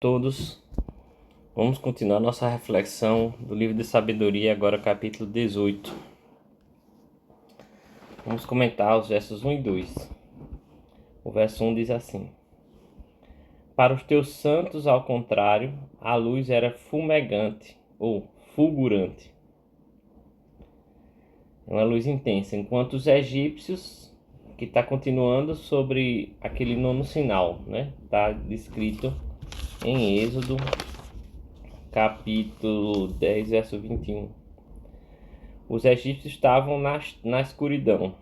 Todos, vamos continuar nossa reflexão do livro de sabedoria, agora capítulo 18. Vamos comentar os versos 1 e 2. O verso 1 diz assim: Para os teus santos, ao contrário, a luz era fumegante ou fulgurante. É uma luz intensa, enquanto os egípcios, que está continuando sobre aquele nono sinal, né? Está descrito em Êxodo, capítulo 10, verso 21. Os egípcios estavam na escuridão,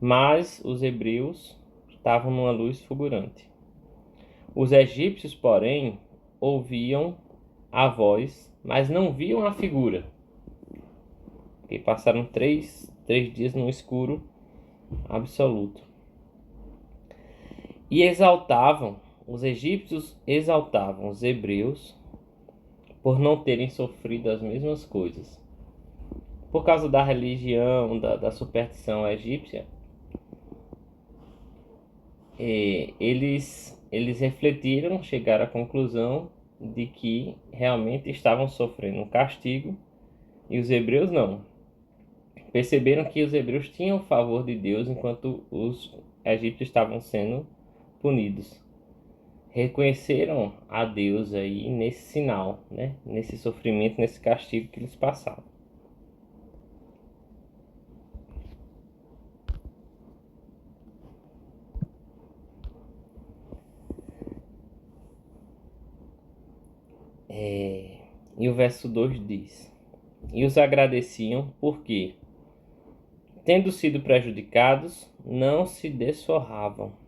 mas os hebreus estavam numa luz fulgurante. Os egípcios, porém, ouviam a voz, mas não viam a figura. Porque passaram três dias no escuro absoluto. E os egípcios exaltavam os hebreus por não terem sofrido as mesmas coisas. Por causa da religião, da superstição egípcia, eles refletiram, chegaram à conclusão de que realmente estavam sofrendo um castigo e os hebreus não. Perceberam que os hebreus tinham o favor de Deus enquanto os egípcios estavam sendo punidos. Reconheceram a Deus aí nesse sinal, né? Nesse sofrimento, nesse castigo que eles passaram. E o verso 2 diz: E os agradeciam porque, tendo sido prejudicados, não se desforravam.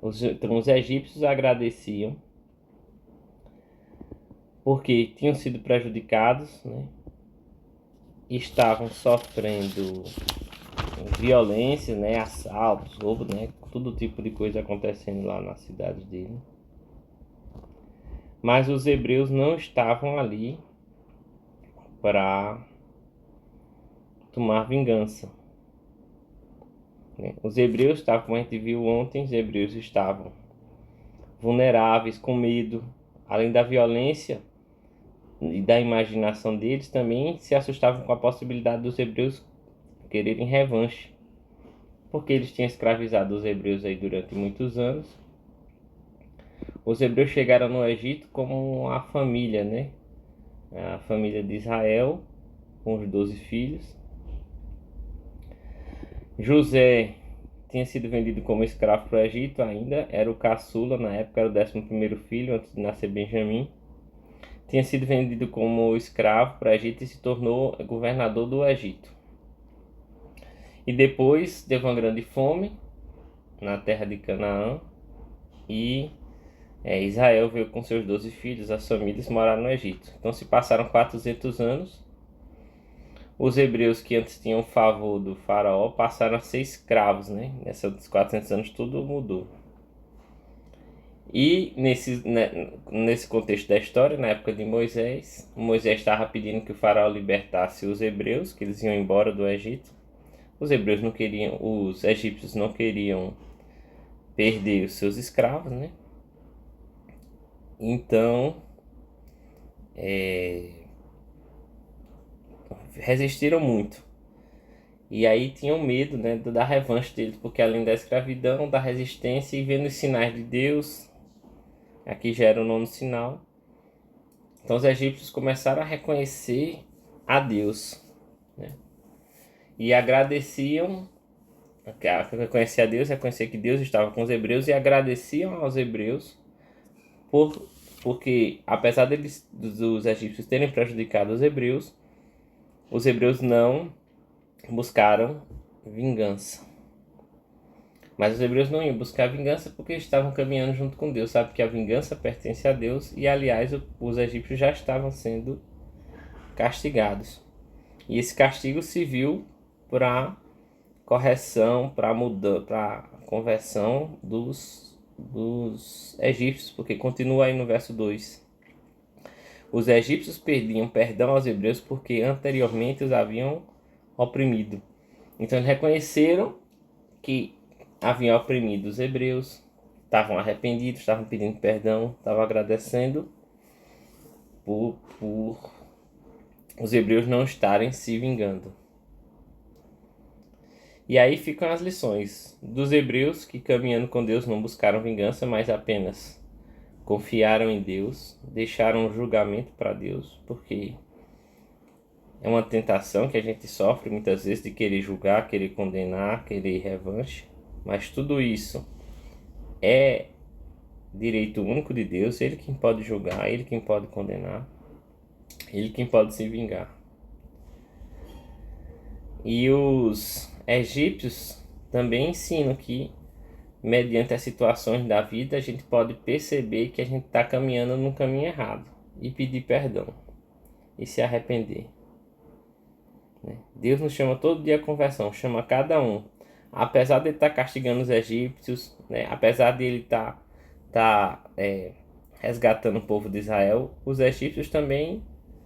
Então, os egípcios agradeciam porque tinham sido prejudicados, né? Estavam sofrendo violência, né? Assaltos, roubo, né? Todo tipo de coisa acontecendo lá na cidade dele. Mas os hebreus não estavam ali para tomar vingança. Os hebreus estavam, como a gente viu ontem, os hebreus estavam vulneráveis, com medo, além da violência e da imaginação deles, também se assustavam com a possibilidade dos hebreus quererem revanche, porque eles tinham escravizado os hebreus aí durante muitos anos. Os hebreus chegaram no Egito como a família, né? A família de Israel, com os 12 filhos. José tinha sido vendido como escravo para o Egito ainda, era o caçula, na época era o 11º filho, antes de nascer Benjamim. Tinha sido vendido como escravo para o Egito e se tornou governador do Egito. E depois teve uma grande fome na terra de Canaã e Israel veio com seus 12 filhos, as famílias moraram no Egito. Então se passaram 400 anos. Os hebreus que antes tinham o favor do faraó passaram a ser escravos, né? Nesses 400 anos tudo mudou. E nesse contexto da história, na época de Moisés estava pedindo que o faraó libertasse os hebreus, que eles iam embora do Egito. Os hebreus não queriam, os egípcios não queriam perder os seus escravos, né? Então, resistiram muito. E aí tinham medo, né, da revanche deles, porque além da escravidão, da resistência e vendo os sinais de Deus, aqui já era o nono sinal. Então os egípcios começaram a reconhecer a Deus, né? E agradeciam, reconhecer a Deus, reconhecer que Deus estava com os hebreus e agradeciam aos hebreus porque apesar dos egípcios terem prejudicado os hebreus não buscaram vingança. Mas os hebreus não iam buscar vingança porque estavam caminhando junto com Deus. Sabe que a vingança pertence a Deus e, aliás, os egípcios já estavam sendo castigados. E esse castigo se viu para correção, para conversão dos egípcios, porque continua aí no verso 2. Os egípcios pediam perdão aos hebreus porque anteriormente os haviam oprimido. Então eles reconheceram que haviam oprimido os hebreus, estavam arrependidos, estavam pedindo perdão, estavam agradecendo por os hebreus não estarem se vingando. E aí ficam as lições dos hebreus que, caminhando com Deus, não buscaram vingança, mas apenas confiaram em Deus, deixaram o julgamento para Deus, porque é uma tentação que a gente sofre muitas vezes de querer julgar, querer condenar, querer revanche, mas tudo isso é direito único de Deus, Ele quem pode julgar, Ele quem pode condenar, Ele quem pode se vingar. E os egípcios também ensinam que, mediante as situações da vida, a gente pode perceber que a gente está caminhando no caminho errado e pedir perdão e se arrepender. Deus nos chama todo dia à conversão, chama cada um. Apesar de ele estar castigando os egípcios, né, apesar de ele estar resgatando o povo de Israel, os egípcios também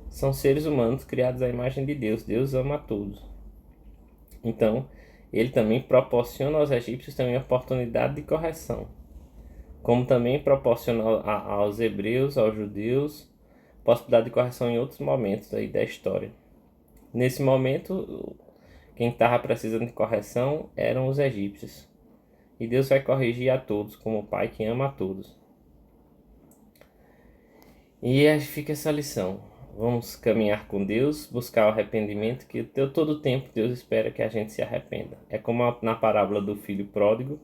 são seres humanos criados à imagem de Deus. Deus ama a todos. Então, ele também proporciona aos egípcios também a oportunidade de correção, como também proporciona aos hebreus, aos judeus, possibilidade de correção em outros momentos aí da história. Nesse momento, quem estava precisando de correção eram os egípcios. E Deus vai corrigir a todos, como o Pai que ama a todos. E aí fica essa lição. Vamos caminhar com Deus, buscar o arrependimento, que todo tempo Deus espera que a gente se arrependa. É como na parábola do filho pródigo.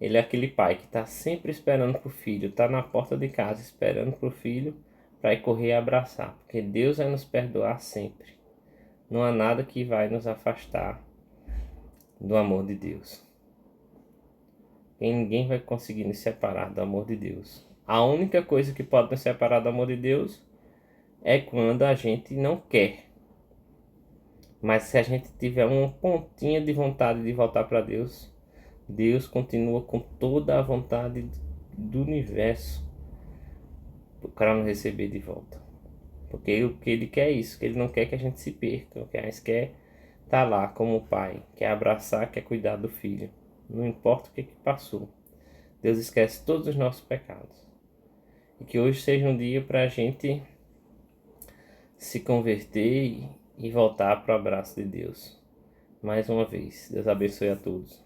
Ele é aquele pai que está sempre esperando para o filho, está na porta de casa esperando para o filho para ir correr e abraçar. Porque Deus vai nos perdoar sempre. Não há nada que vai nos afastar do amor de Deus. E ninguém vai conseguir nos separar do amor de Deus. A única coisa que pode nos separar do amor de Deus é quando a gente não quer. Mas se a gente tiver uma pontinha de vontade de voltar para Deus, Deus continua com toda a vontade do universo para nos receber de volta. Porque o que Ele quer é isso, que Ele não quer que a gente se perca, que a gente quer estar lá como pai, quer abraçar, quer cuidar do filho. Não importa o que passou. Deus esquece todos os nossos pecados. E que hoje seja um dia para a gente se converter e voltar para o abraço de Deus. Mais uma vez, Deus abençoe a todos.